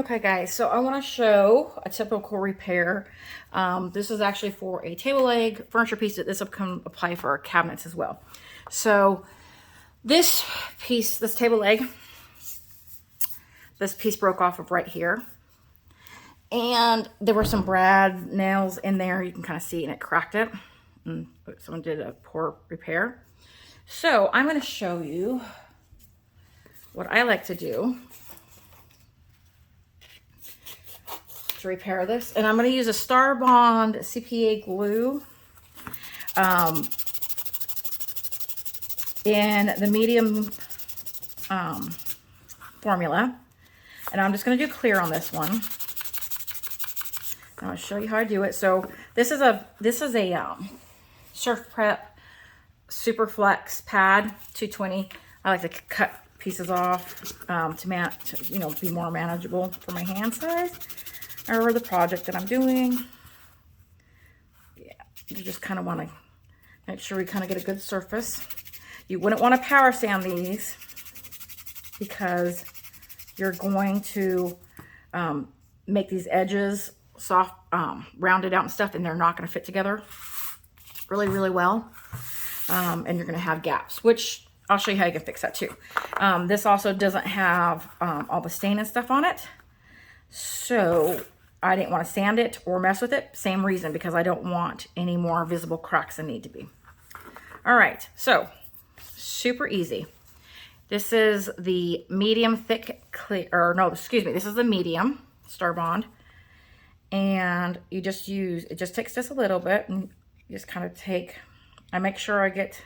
Okay guys, so I want to show a typical repair. This is actually for a table leg furniture piece. That this can apply for our cabinets as well. So this piece, this table leg, this piece broke off of right here. And there were some brad nails in there. You can kind of see, and it cracked it. And someone did a poor repair. So I'm going to show you what I like to do to repair this. And I'm going to use a Starbond CA glue in the medium formula. And I'm just going to do clear on this one. I'll show you how I do it. So this is a Surf Prep Super Flex pad 220. I like to cut pieces off to be more manageable for my hand size or the project that I'm doing. Yeah, you just kind of want to make sure we kind of get a good surface. You wouldn't want to power sand these because you're going to make these edges soft, rounded out and stuff, and they're not going to fit together really well. And you're going to have gaps, which I'll show you how you can fix that too. This also doesn't have all the stain and stuff on it, so I didn't want to sand it or mess with it. Same reason, because I don't want any more visible cracks than need to be. All right, so super easy. This is the medium thick clear, or no, excuse me, this is the medium Starbond. And you just use, it just takes just a little bit, and you just kind of take, I make sure I get,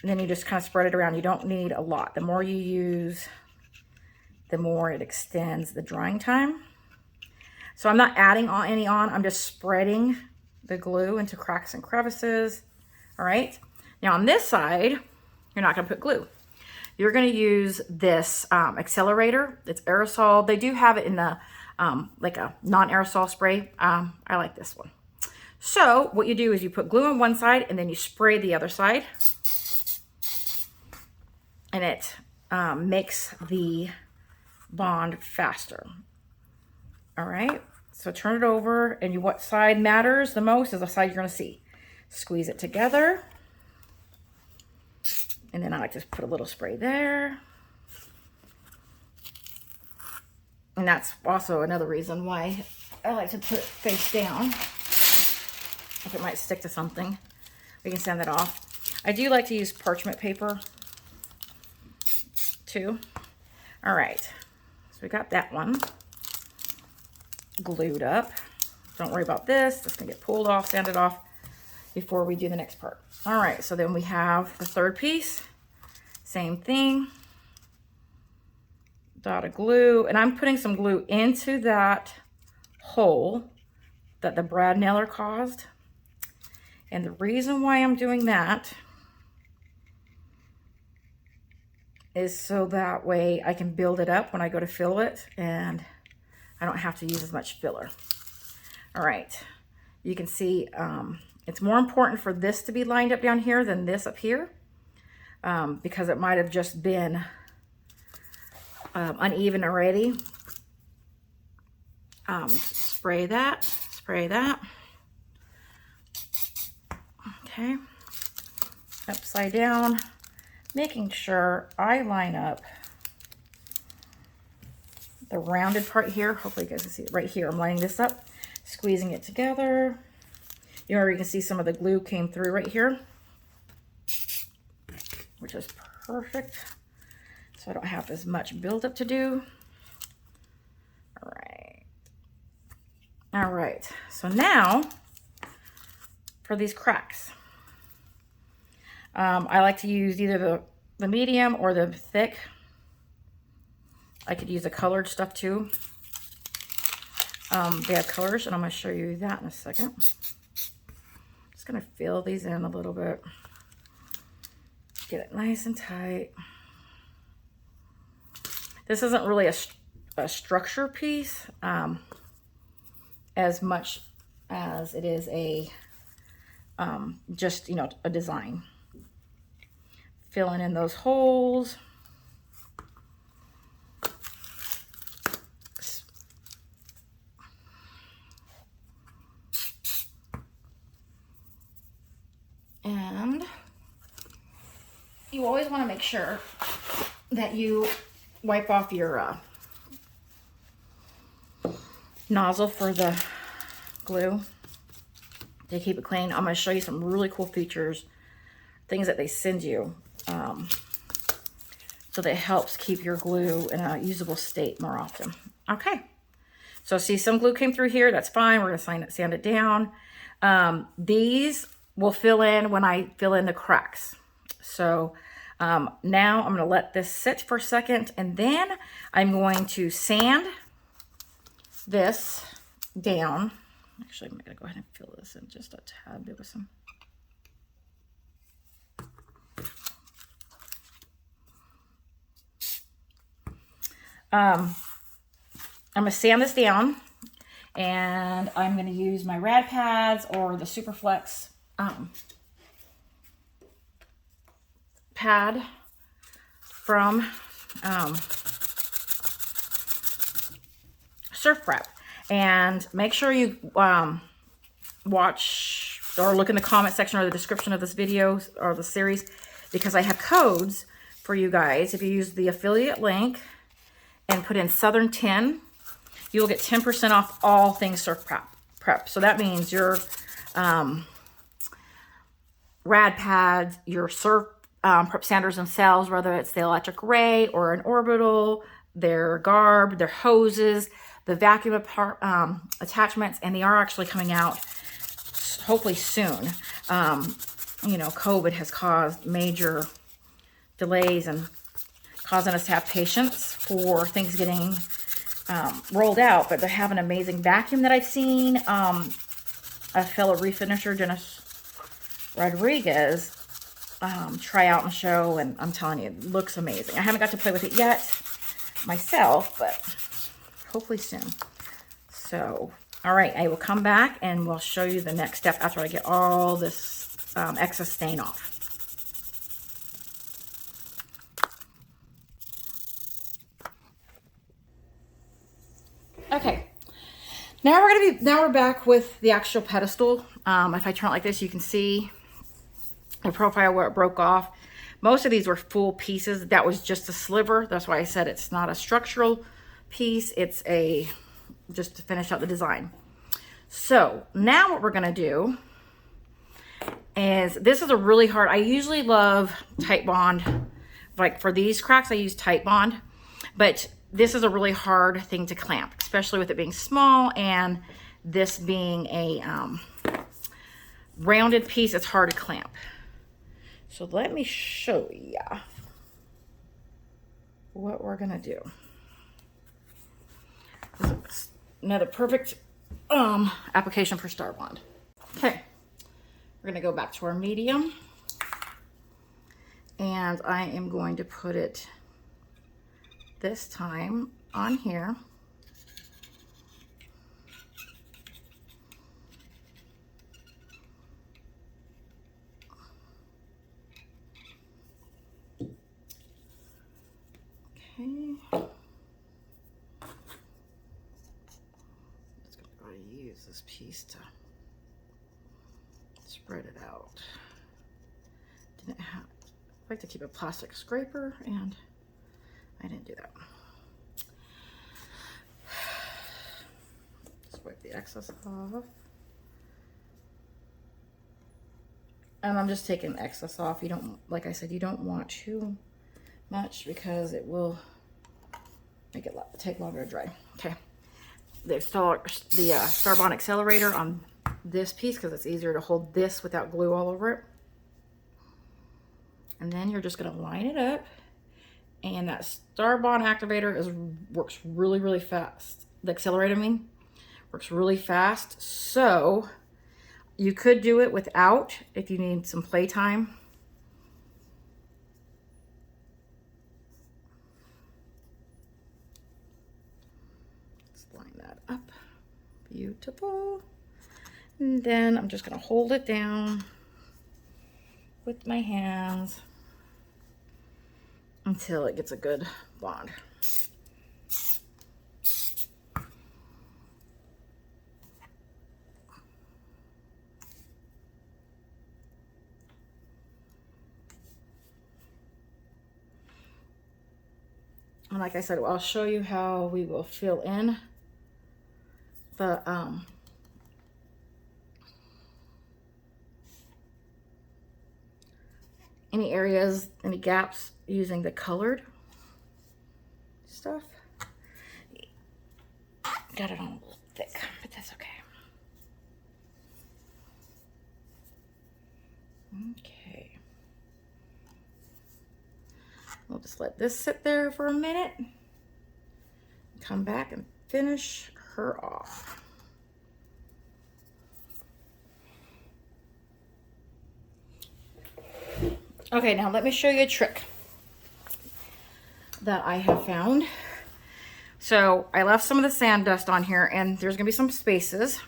and then you just kind of spread it around. You don't need a lot. The more you use, the more it extends the drying time. So I'm not adding any on, I'm just spreading the glue into cracks and crevices. All right. Now on this side, you're not gonna put glue. You're gonna use this accelerator. It's aerosol. They do have it in the, like a non-aerosol spray. I like this one. So what you do is you put glue on one side and then you spray the other side. And it makes the bond faster. All right, so turn it over, and what side matters the most is the side you're gonna see. Squeeze it together. And then I like to put a little spray there. And that's also another reason why I like to put it face down, if it might stick to something. We can sand that off. I do like to use parchment paper too. All right, so we got that one glued up. Don't worry about this. It's gonna get pulled off, sanded off before we do the next part. All right, so then we have the third piece. Same thing. Dot of glue, and I'm putting some glue into that hole that the brad nailer caused. And the reason why I'm doing that is so that way I can build it up when I go to fill it, and I don't have to use as much filler. All right, you can see it's more important for this to be lined up down here than this up here, because it might have just been uneven already. Spray that. Okay, upside down, making sure I line up the rounded part here. Hopefully you guys can see it right here. I'm lining this up, squeezing it together. You can see some of the glue came through right here, which is perfect. So I don't have as much buildup to do. All right. So now for these cracks, I like to use either the medium or the thick. I could use the colored stuff too. They have colors, and I'm going to show you that in a second. Just going to fill these in a little bit. Get it nice and tight. This isn't really a structure piece as much as it is a just, a design. Filling in those holes. you always want to make sure that you wipe off your nozzle for the glue to keep it clean. I'm going to show you some really cool features, things that they send you, so that it helps keep your glue in a usable state more often. Okay, so see, some glue came through here. That's fine. We're going to sand it down. These will fill in when I fill in the cracks. So now I'm going to let this sit for a second, and then I'm going to sand this down. Actually, I'm going to go ahead and fill this in just a tad bit with some. I'm going to sand this down, and I'm going to use my rad pads or the Superflex pad from Surf Prep. And make sure you watch or look in the comment section or the description of this video or the series, because I have codes for you guys. If you use the affiliate link and put in Southern 10, you will get 10% off all things Surf Prep. So that means your rad pads, your Surf Prep sanders themselves, whether it's the electric ray or an orbital, their garb, their hoses, the vacuum attachments, and they are actually coming out hopefully soon. You know, COVID has caused major delays and causing us to have patience for things getting rolled out, but they have an amazing vacuum that I've seen. A fellow refinisher, Dennis Rodriguez, try out and show, and I'm telling you, it looks amazing. I haven't got to play with it yet myself, but hopefully soon. So, all right, I will come back and we'll show you the next step after I get all this excess stain off. Okay, now we're back with the actual pedestal. If I turn it like this, you can see the profile where it broke off. Most of these were full pieces. That was just a sliver. That's why I said it's not a structural piece. It's just to finish out the design. So now what we're gonna do is, this is a really hard, I usually love Titebond. Like for these cracks, I use Titebond, but this is a really hard thing to clamp, especially with it being small and this being a rounded piece. It's hard to clamp. So let me show you what we're gonna do. This is another perfect application for Starbond. Okay, we're gonna go back to our medium, and I am going to put it this time on here. Okay. Just gonna use this piece to spread it out. Didn't have, I like to keep a plastic scraper, and I didn't do that. Just wipe the excess off. And I'm just taking excess off. You don't, like I said, you don't want too much because it will make it take longer to dry. Okay, the Starbond accelerator on this piece because it's easier to hold this without glue all over it. And then you're just gonna line it up, and that Starbond activator works really, really fast. The accelerator, I mean, works really fast. So you could do it without if you need some playtime. Let's line that up. Beautiful. And then I'm just gonna hold it down with my hands until it gets a good bond. And like I said, I'll show you how we will fill in the any areas, any gaps using the colored stuff. Got it on a little thick, but that's okay. Okay. We'll just let this sit there for a minute. Come back and finish her off. Okay, now let me show you a trick that I have found. So I left some of the sand dust on here, and there's gonna be some spaces.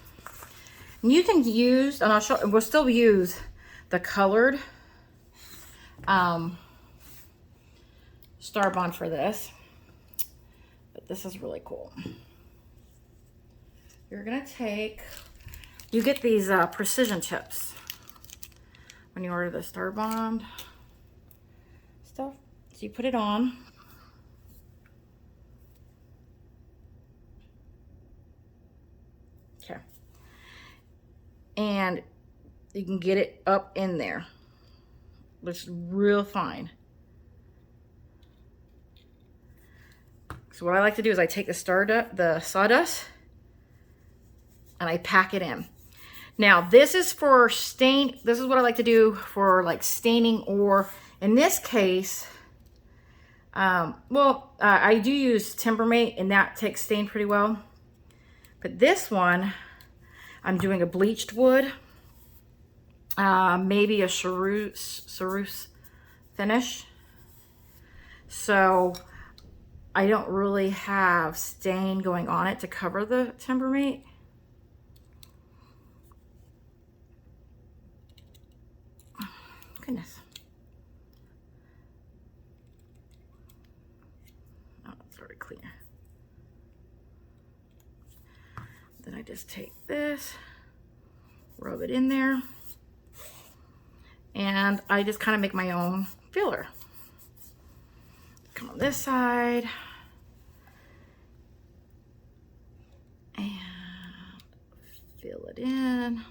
And you can use, and we'll still use the colored Starbond for this, but this is really cool. You're gonna take, you get these precision tips when you order the Starbond stuff. So you put it on. Okay. And you can get it up in there. Looks real fine. So what I like to do is I take the sawdust and I pack it in. Now this is for stain. This is what I like to do for like staining, or in this case, I do use Timbermate, and that takes stain pretty well. But this one, I'm doing a bleached wood, maybe a ceruse finish. So I don't really have stain going on it to cover the Timbermate. Goodness. Oh, it's very clear. Then I just take this, rub it in there, and I just kind of make my own filler. Come on this side, and fill it in.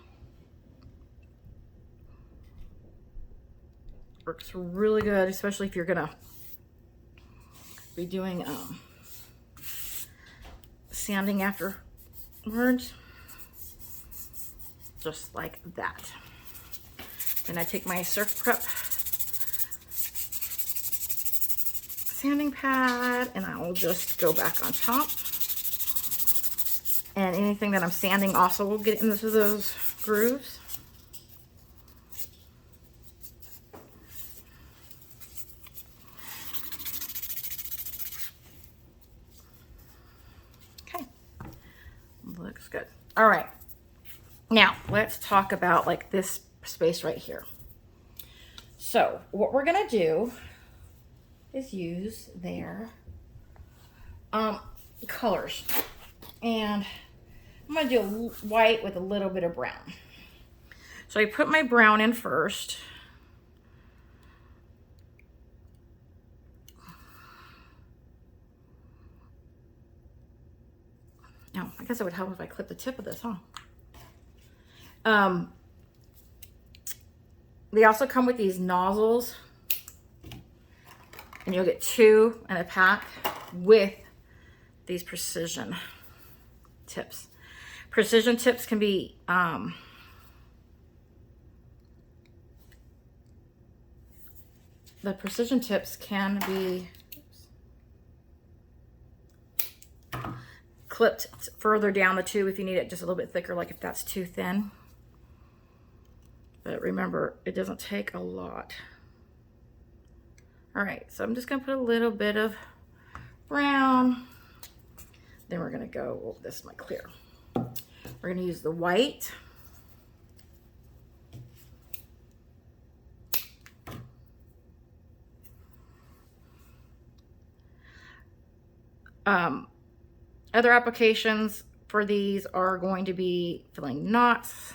Works really good, especially if you're gonna be doing sanding afterwards, just like that. Then I take my Surf Prep sanding pad and I will just go back on top. And anything that I'm sanding also will get into those grooves. Okay, looks good. All right, now let's talk about like this space right here. So what we're gonna do is use their colors, and I'm gonna do white with a little bit of brown. So I put my brown in first. Now, I guess it would help if I clip the tip of this, huh? They also come with these nozzles, and you'll get 2 in a pack with these precision tips. Precision tips can be the precision tips can be clipped further down the tube if you need it just a little bit thicker, like if that's too thin. But remember, it doesn't take a lot. All right, so I'm just gonna put a little bit of brown. Then we're gonna go, oh, this is my clear. We're gonna use the white. Other applications for these are going to be filling knots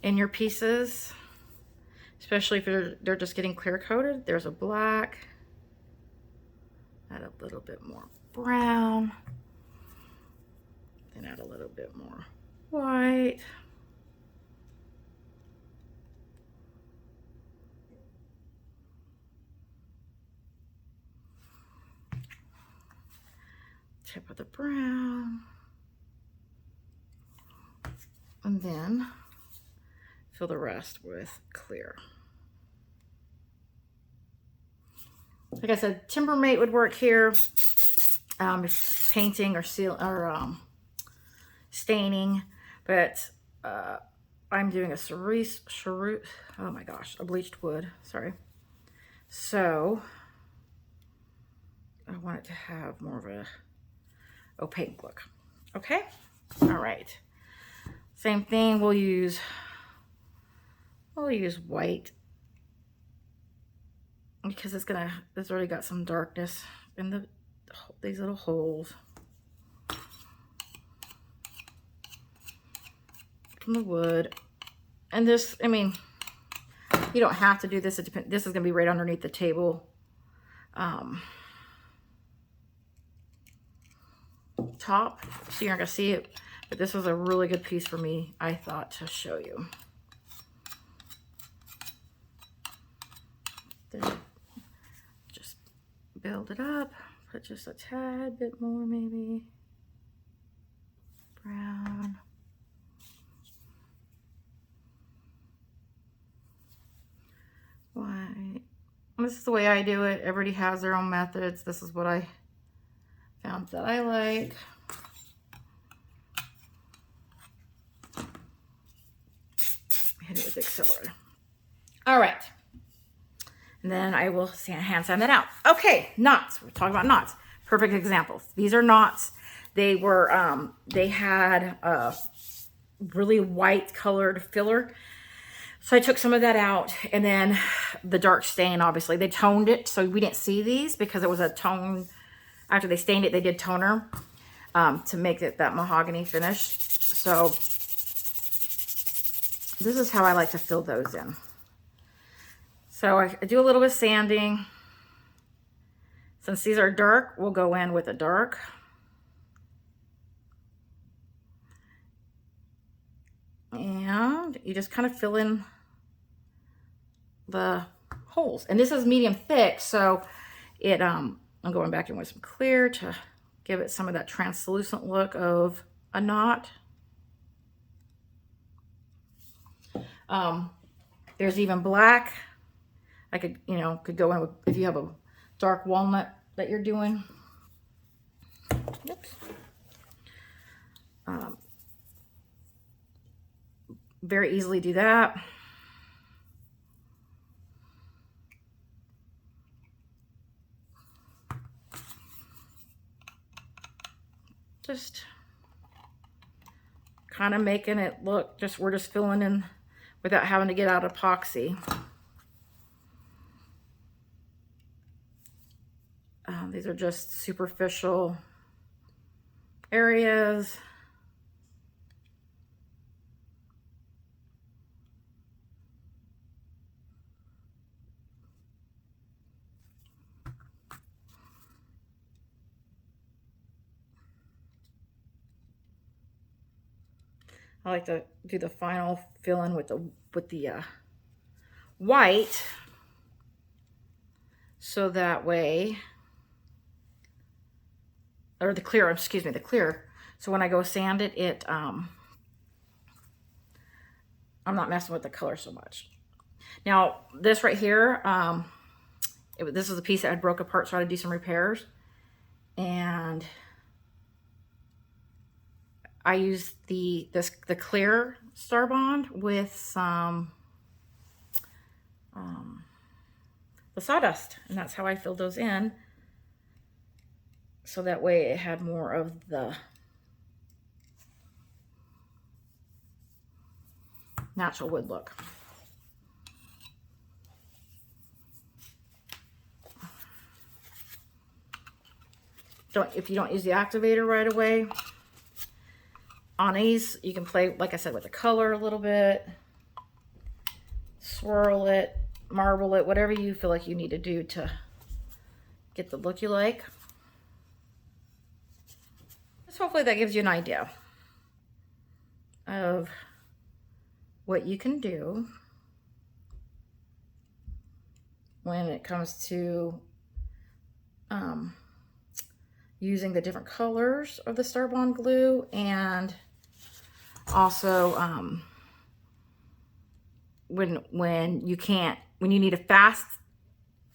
in your pieces. especially if they're just getting clear coated. There's a black, add a little bit more brown, then add a little bit more white. Tip of the brown. And then fill the rest with clear. Like I said, Timbermate would work here. If painting or staining, but I'm doing a oh my gosh, a bleached wood, sorry. So I want it to have more of a opaque look. Okay, all right. Same thing, we'll use white because it's already got some darkness in these little holes from the wood. And this, I mean, you don't have to do this. This is gonna be right underneath the table top, so you're not gonna see it. But this was a really good piece for me, I thought, to show you. Then just build it up, put just a tad bit more, maybe brown. White. This is the way I do it. Everybody has their own methods. This is what I found that I like. Hit it with the accelerator. All right. And then I will hand sand that out. Okay, knots. We're talking about knots. Perfect examples. These are knots. They were, they had a really white colored filler. So I took some of that out, and then the dark stain, obviously. They toned it, so we didn't see these because it was a tone. After they stained it, they did toner to make it that mahogany finish. So this is how I like to fill those in. So I do a little bit of sanding. Since these are dark, we'll go in with a dark. And you just kind of fill in the holes. And this is medium thick, so it I'm going back in with some clear to give it some of that translucent look of a knot. There's even black. I could, could go in with, if you have a dark walnut that you're doing. Oops. Very easily do that. Just kind of making it look, we're just filling in without having to get out epoxy. These are just superficial areas. I like to do the final fill in with the white, so that way, or the clear, excuse me, the clear. So when I go sand it, I'm not messing with the color so much. Now this right here, this is a piece that I broke apart, so I had to do some repairs, and I used the clear Starbond with some the sawdust, and that's how I filled those in. So that way it had more of the natural wood look. If you don't use the activator right away, on these, you can play, like I said, with the color a little bit. swirl it, marble it, whatever you feel like you need to do to get the look you like. So hopefully that gives you an idea of what you can do when it comes to using the different colors of the Starbond glue, and also when you need a fast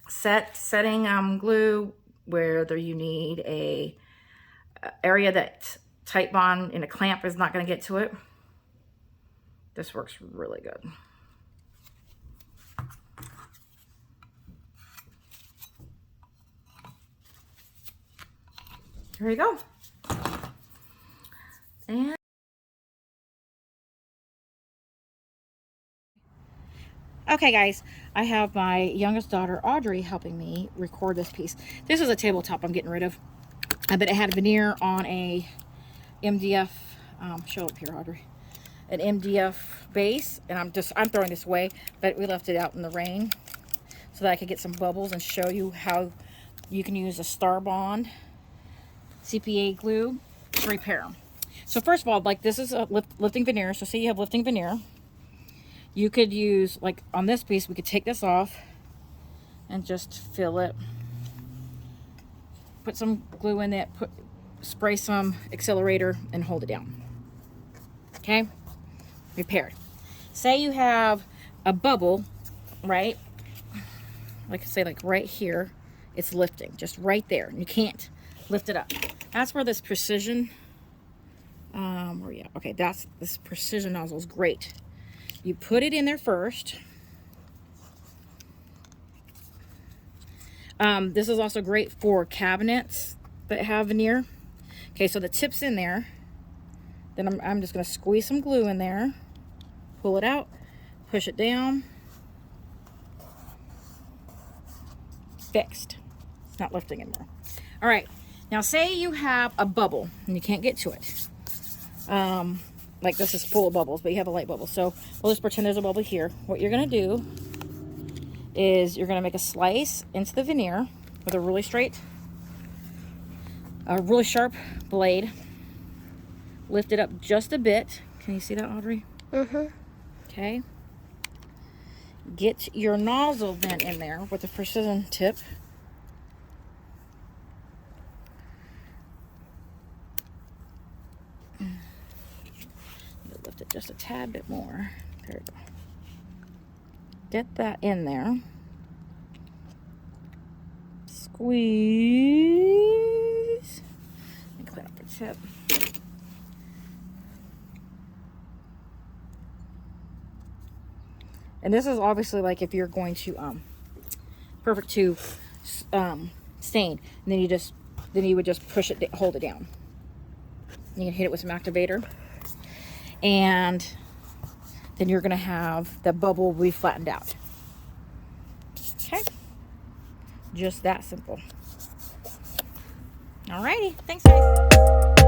setting glue, whether you need a area that tight bond in a clamp is not going to get to it. This works really good. There you go. And okay, guys, I have my youngest daughter, Audrey, helping me record this piece. This is a tabletop I'm getting rid of. But it had veneer on a MDF, show up here, Audrey, an MDF base, and I'm throwing this away, but we left it out in the rain so that I could get some bubbles and show you how you can use a Starbond CA glue to repair them. So first of all, like, this is a lifting veneer, so say you have lifting veneer. You could use, like on this piece, we could take this off and just fill it. Put some glue in it, spray some accelerator, and hold it down. Okay? Repaired. Say you have a bubble, right? Like, say, like right here, it's lifting, just right there, and you can't lift it up. That's where this precision, this precision nozzle is great. You put it in there first. This is also great for cabinets that have veneer. Okay, so the tip's in there. Then I'm just going to squeeze some glue in there, pull it out, push it down. Fixed. It's not lifting anymore. All right, now say you have a bubble and you can't get to it. Like this is full of bubbles, but you have a light bubble. So we'll just pretend there's a bubble here. What you're going to do is you're going to make a slice into the veneer with a really sharp blade. Lift it up just a bit. Can you see that, Audrey? Mm-hmm. Okay. Get your nozzle then in there with a precision tip. Lift it just a tad bit more. There you go. Get that in there. Squeeze. And clean up the tip. And this is obviously like if you're going to perfect to stain, and then you would just push it, hold it down. You can hit it with some activator, and then you're gonna have the bubble be flattened out. Okay, just that simple. Alrighty, thanks guys.